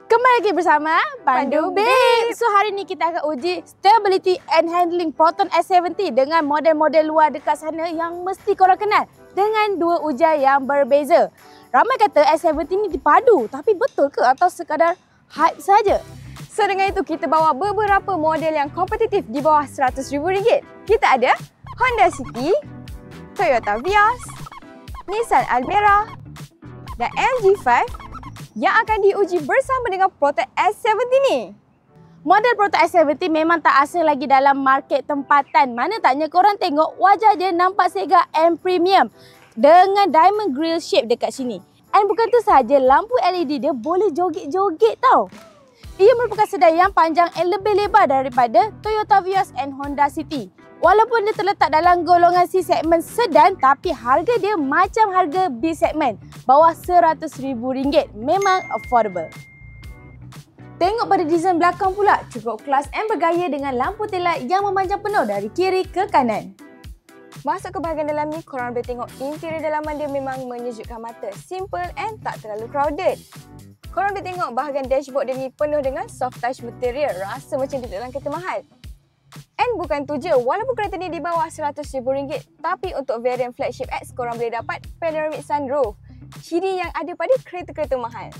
Kembali lagi bersama Pandu Babe. So hari ni kita akan uji stability and handling Proton S70 dengan model-model luar dekat sana yang mesti korang kenal dengan dua ujian yang berbeza. Ramai kata S70 ni dipadu, tapi betul ke atau sekadar hype saja? So dengan itu kita bawa beberapa model yang kompetitif di bawah RM100,000. Kita ada Honda City, Toyota Vios, Nissan Almera dan MG5 yang akan diuji bersama dengan Proton S70 ni. Model Proton S70 memang tak asing lagi dalam market tempatan. Mana taknya korang tengok wajah dia nampak segar and premium dengan diamond grille shape dekat sini. And bukan tu sahaja, lampu LED dia boleh joget-joget tau. Ia merupakan sedan yang panjang and lebih lebar daripada Toyota Vios and Honda City. Walaupun dia terletak dalam golongan C segmen sedan, tapi harga dia macam harga B segmen, bawah RM100,000. Memang affordable. Tengok pada desain belakang pula, cukup kelas and bergaya dengan lampu taillight yang memanjang penuh dari kiri ke kanan. Masuk ke bahagian dalam ni, korang boleh tengok interior dalaman dia memang menyejukkan mata. Simple and tak terlalu crowded. Korang boleh tengok bahagian dashboard dia ni penuh dengan soft touch material, rasa macam duduk dalam kereta mahal. And bukan tu je, walaupun kereta ni di bawah RM100,000, tapi untuk variant flagship X korang boleh dapat panoramic sunroof, ciri yang ada pada kereta-kereta mahal.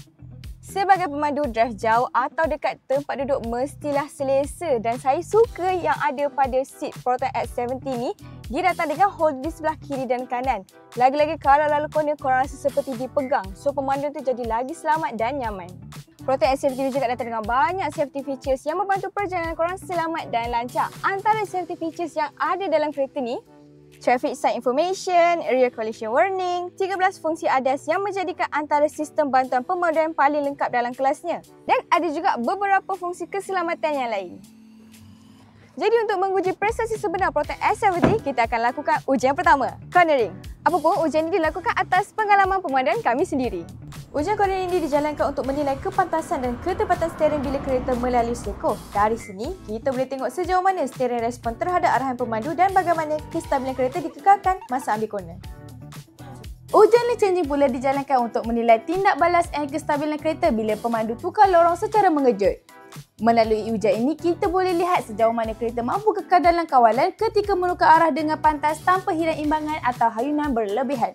Sebagai pemandu drive jauh atau dekat tempat duduk mestilah selesa, dan saya suka yang ada pada seat Proton S70 ni, dia datang dengan holder di sebelah kiri dan kanan. Lagi-lagi kalau lalu corner korang rasa seperti dipegang, so pemandu tu jadi lagi selamat dan nyaman. Proton S70 juga datang dengan banyak safety features yang membantu perjalanan korang selamat dan lancar. Antara safety features yang ada dalam kereta ni, traffic sign information, rear collision warning, 13 fungsi ADAS yang menjadikan antara sistem bantuan pemanduan paling lengkap dalam kelasnya. Dan ada juga beberapa fungsi keselamatan yang lain. Jadi untuk menguji prestasi sebenar Proton S70, kita akan lakukan ujian pertama, cornering. Apapun ujian ini dilakukan atas pengalaman pemanduan kami sendiri. Ujian cornering ini dijalankan untuk menilai kepantasan dan ketepatan steering bila kereta melalui seko. Dari sini, kita boleh tengok sejauh mana steering respon terhadap arahan pemandu dan bagaimana kestabilan kereta dikekalkan masa ambil corner. Ujian lane changing pula dijalankan untuk menilai tindak balas dan kestabilan kereta bila pemandu tukar lorong secara mengejut. Melalui ujian ini, kita boleh lihat sejauh mana kereta mampu kekal dalam kawalan ketika menukar arah dengan pantas tanpa hilang imbangan atau hayunan berlebihan.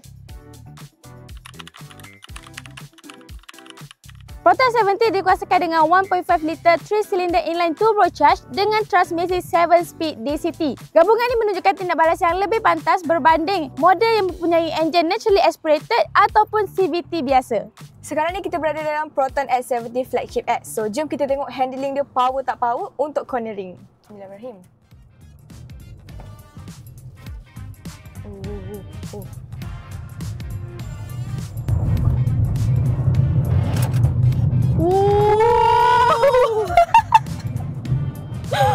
Proton S70 dikuasakan dengan 1.5 liter 3-cylinder inline turbocharged dengan transmisi 7-speed DCT. Gabungan ini menunjukkan tindak balas yang lebih pantas berbanding model yang mempunyai enjin naturally aspirated ataupun CVT biasa. Sekarang ni kita berada dalam Proton S70 Flagship X. So jom kita tengok handling dia power tak power untuk cornering. Bismillahirrahmanirrahim.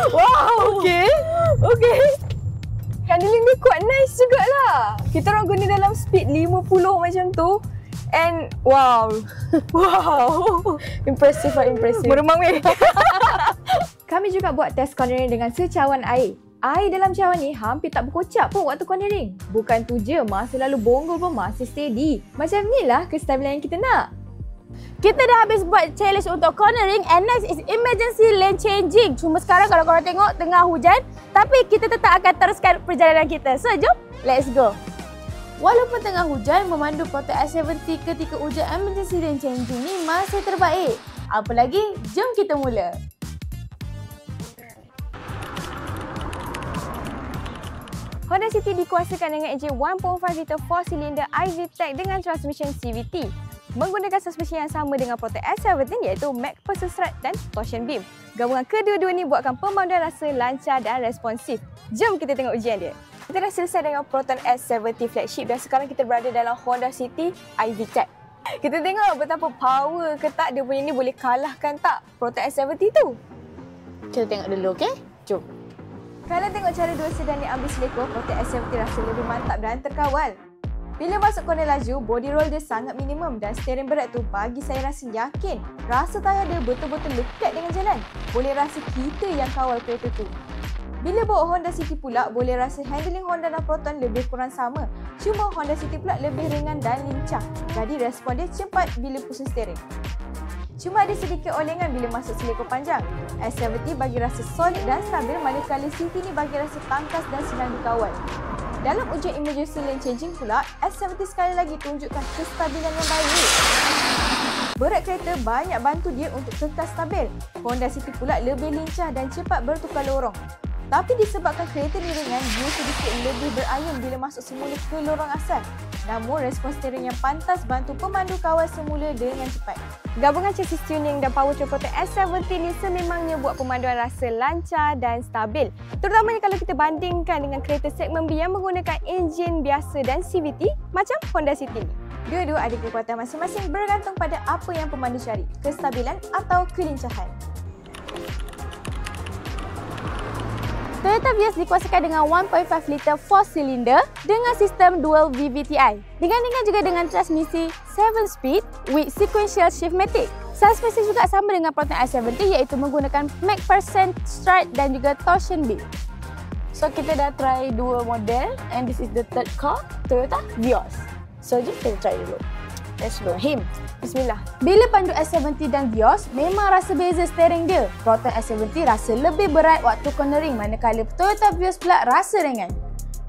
Wow. Okay. Handling dia kuat nice jugalah. Kita orang guna dalam speed 50 macam tu. And wow. Impressive. Meremang weh. Kami juga buat test cornering dengan secawan air. Air dalam cawan ni hampir tak berkocak pun waktu cornering. Bukan tu je, masa lalu bonggol pun masih steady. Macam inilah kestabilan yang kita nak. Kita dah habis buat challenge untuk cornering and next is emergency lane changing. Cuma sekarang kalau korang tengok tengah hujan, tapi kita tetap akan teruskan perjalanan kita. So jom, let's go. Walaupun tengah hujan, memandu Proton S70 ketika ujian emergency lane changing ni masih terbaik. Apa lagi? Jom kita mula. Honda City dikuasakan dengan enjin 1.5 liter 4-cylinder iVTEC dengan transmission CVT. Menggunakan suspensi yang sama dengan Proton S70 iaitu MacPherson Strut dan Torsion Beam. Gabungan kedua-dua ni buatkan pemanduan rasa lancar dan responsif. Jom kita tengok ujian dia. Kita dah selesai dengan Proton S70 Flagship dan sekarang kita berada dalam Honda City iVTEC. Kita tengok betapa power ke tak dia punya ni, boleh kalahkan tak Proton S70 tu. Kita tengok dulu, okey? Jom. Kalau tengok cara dua sedan ni ambil seleko, Proton S70 rasa lebih mantap dan terkawal. Bila masuk corner laju, body roll dia sangat minimum dan steering berat tu bagi saya rasa yakin. Rasa tayar dia betul-betul lekat dengan jalan. Boleh rasa kita yang kawal kereta tu. Bila bawa Honda City pula, boleh rasa handling Honda dan Proton lebih kurang sama. Cuma Honda City pula lebih ringan dan lincah. Jadi respon dia cepat bila pusing steering. Cuma ada sedikit olengan bila masuk selekor panjang. S70 bagi rasa solid dan stabil, manakala CT ni bagi rasa tangkas dan senang dikawal. Dalam ujian emergency lane changing pula, S70 sekali lagi tunjukkan kestabilan yang baik. Berat kereta banyak bantu dia untuk kekal stabil. Honda City pula lebih lincah dan cepat bertukar lorong. Tapi disebabkan kereta ni ringan, dia sedikit lebih berayun bila masuk semula ke lorong asal. Namun, respons steering yang pantas bantu pemandu kawal semula dengan cepat. Gabungan chassis tuning dan powertrain Proton S70 ni sememangnya buat pemanduan rasa lancar dan stabil. Terutamanya kalau kita bandingkan dengan kereta segmen B yang menggunakan enjin biasa dan CVT macam Honda City ni. Dua-dua ada kekuatan masing-masing bergantung pada apa yang pemandu cari, kestabilan atau kelincahan. Toyota Vios dikuasakan dengan 1.5 liter 4-cylinder dengan sistem dual VVTi. Digandingkan juga dengan transmisi 7-speed with sequential shiftmatic. Suspensi juga sama dengan Proton S70 iaitu menggunakan McPherson strut dan juga torsion beam. So kita dah try dua model and this is the third car, Toyota Vios. So jom kita try dulu. Let's go him. Bismillah. Bila pandu S70 dan Vios, memang rasa beza steering dia. Proton S70 rasa lebih berat waktu cornering, manakala Toyota Vios pula rasa ringan.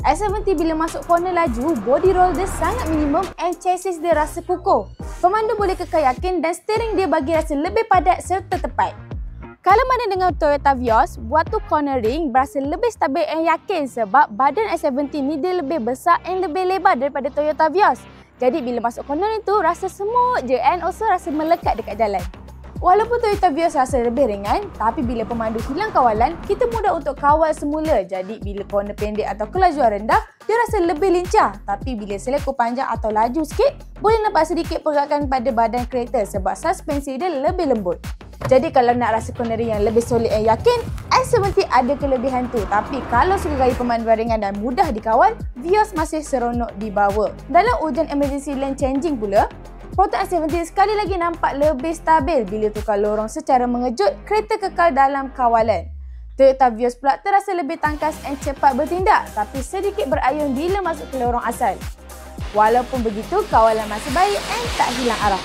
S70 bila masuk corner laju, body roll dia sangat minimum and chassis dia rasa kukuh. Pemandu boleh kekal yakin dan steering dia bagi rasa lebih padat serta tepat. Kalau mana dengan Toyota Vios, waktu cornering berasa lebih stabil and yakin sebab badan S70 ni dia lebih besar and lebih lebar daripada Toyota Vios. Jadi bila masuk corner itu rasa semut je and also rasa melekat dekat jalan. Walaupun Toyota Vios rasa lebih ringan, tapi bila pemandu hilang kawalan, kita mudah untuk kawal semula. Jadi bila corner pendek atau kelajuan rendah, dia rasa lebih lincah. Tapi bila selekor panjang atau laju sikit, boleh nampak sedikit pergerakan pada badan kereta sebab suspensi dia lebih lembut. Jadi kalau nak rasa cornering yang lebih solid dan yakin, S70 ada kelebihan tu. Tapi kalau suka gaya pemanduan ringan dan mudah dikawal, Vios masih seronok dibawa. Dalam ujian emergency lane changing pula, Proton S70 sekali lagi nampak lebih stabil bila tukar lorong secara mengejut, kereta kekal dalam kawalan. Toyota Vios pula terasa lebih tangkas dan cepat bertindak tapi sedikit berayun bila masuk ke lorong asal. Walaupun begitu, kawalan masih baik dan tak hilang arah.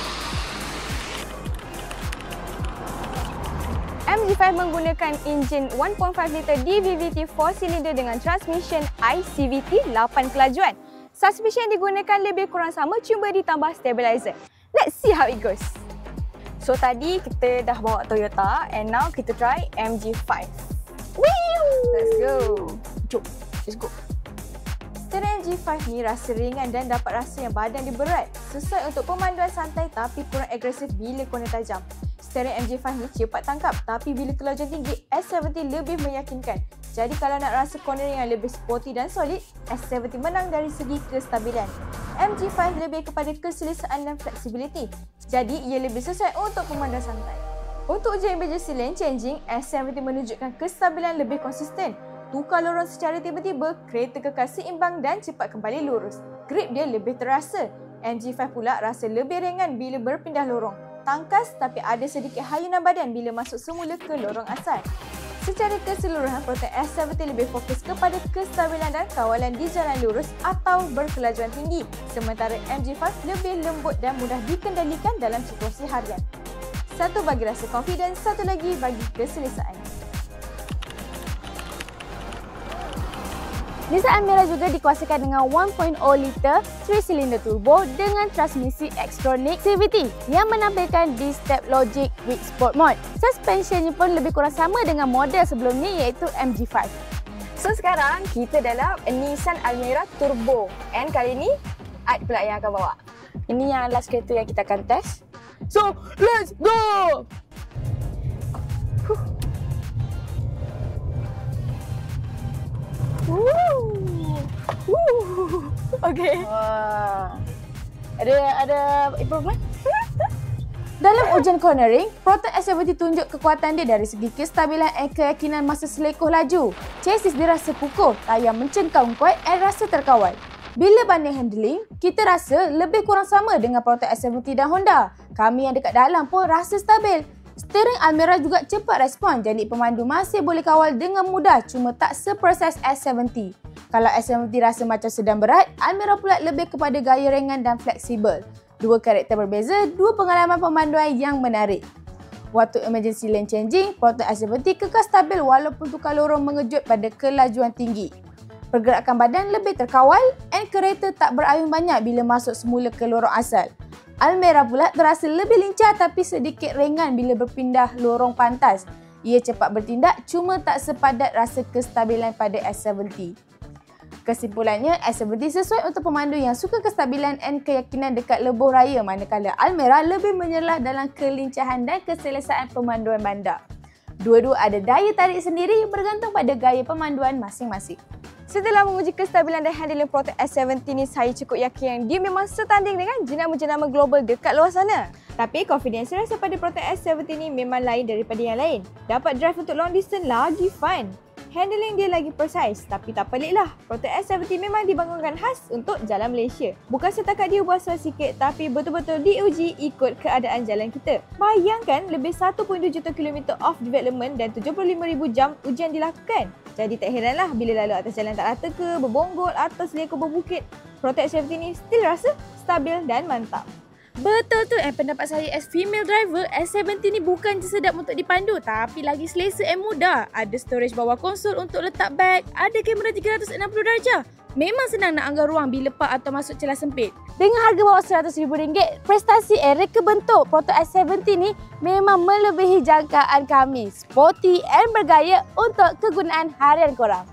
MG5 menggunakan enjin 1.5 liter DVVT 4-cylinder dengan transmission ICVT 8 kelajuan. Suspension yang digunakan lebih kurang sama cuma ditambah stabilizer. Let's see how it goes. So tadi kita dah bawa Toyota and now kita try MG5. Woo! Let's go. Jom, let's go. Steering MG5 ni rasa ringan dan dapat rasa yang badan dia berat. Sesuai untuk pemanduan santai tapi kurang agresif bila corner tajam. Steering MG5 ni cepat tangkap tapi bila kelajuan tinggi, S70 lebih meyakinkan. Jadi kalau nak rasa cornering yang lebih sporty dan solid, S70 menang dari segi kestabilan. MG5 lebih kepada keselesaan dan flexibility. Jadi ia lebih sesuai untuk pemanduan santai. Untuk ujian emergency lane changing, S70 menunjukkan kestabilan lebih konsisten. Tukar lorong secara tiba-tiba, kereta kekal seimbang dan cepat kembali lurus. Grip dia lebih terasa. MG5 pula rasa lebih ringan bila berpindah lorong. Tangkas tapi ada sedikit hayunan badan bila masuk semula ke lorong asal. Secara keseluruhan, Proton S70 lebih fokus kepada kestabilan dan kawalan di jalan lurus atau berkelajuan tinggi. Sementara MG5 lebih lembut dan mudah dikendalikan dalam situasi harian. Satu bagi rasa confidence, satu lagi bagi keselesaan. Nissan Almera juga dikuasakan dengan 1.0 liter 3-cylinder turbo dengan transmisi Xtronic CVT yang menampilkan D-Step Logic with Sport Mode. Suspensionnya pun lebih kurang sama dengan model sebelumnya iaitu MG5. So sekarang kita dalam Nissan Almera Turbo and kali ni Ad pula yang akan bawa. Ini yang last kereta yang kita akan test. So, let's go! Okay. Ada improvement? Dalam ujian cornering, Proton S70 tunjuk kekuatan dia dari segi kestabilan dan keyakinan masa selekoh laju. Chassis dia rasa kukuh, tayar mencengkam kuat dan rasa terkawal. Bila banding handling, kita rasa lebih kurang sama dengan Proton S70 dan Honda. Kami yang dekat dalam pun rasa stabil. Steering Almera juga cepat respon, jadi pemandu masih boleh kawal dengan mudah, cuma tak seproses S70. Kalau S70 rasa macam sedang berat, Almera pula lebih kepada gaya ringan dan fleksibel. Dua karakter berbeza, dua pengalaman pemanduan yang menarik. Waktu emergency lane changing, Proton S70 kekal stabil walaupun tukar lorong mengejut pada kelajuan tinggi. Pergerakan badan lebih terkawal dan kereta tak berayun banyak bila masuk semula ke lorong asal. Almera pula terasa lebih lincah tapi sedikit ringan bila berpindah lorong pantas. Ia cepat bertindak cuma tak sepadat rasa kestabilan pada S70. Kesimpulannya, S70 sesuai untuk pemandu yang suka kestabilan dan keyakinan dekat lebuh raya, manakala Almera lebih menyelah dalam kelincahan dan keselesaan pemanduan bandar. Dua-dua ada daya tarik sendiri bergantung pada gaya pemanduan masing-masing. Setelah menguji kestabilan dan handling Proton S70 ni, saya cukup yakin yang dia memang setanding dengan jenama-jenama global dekat luar sana. Tapi confidence rasa pada Proton S70 ni memang lain daripada yang lain. Dapat drive untuk long distance lagi fun. Handling dia lagi precise, tapi tak peliklah. Proton S70 memang dibangunkan khas untuk jalan Malaysia. Bukan setakat dia buas-buas sikit, tapi betul-betul diuji ikut keadaan jalan kita. Bayangkan lebih 1.2 juta kilometer off development dan 75,000 jam ujian dilakukan. Jadi tak heranlah bila lalu atas jalan tak rata ke, berbonggol, atas leko berbukit, Proton S70 ni still rasa stabil dan mantap. Betul tu, pendapat saya as female driver, S70 ni bukan je sedap untuk dipandu tapi lagi selesa dan mudah. Ada storage bawah konsol untuk letak beg, ada kamera 360 darjah. Memang senang nak anggar ruang bila park atau masuk celah sempit. Dengan harga bawah RM100,000, prestasi reka bentuk Proton S70 ni memang melebihi jangkaan kami. Sporty and bergaya untuk kegunaan harian korang.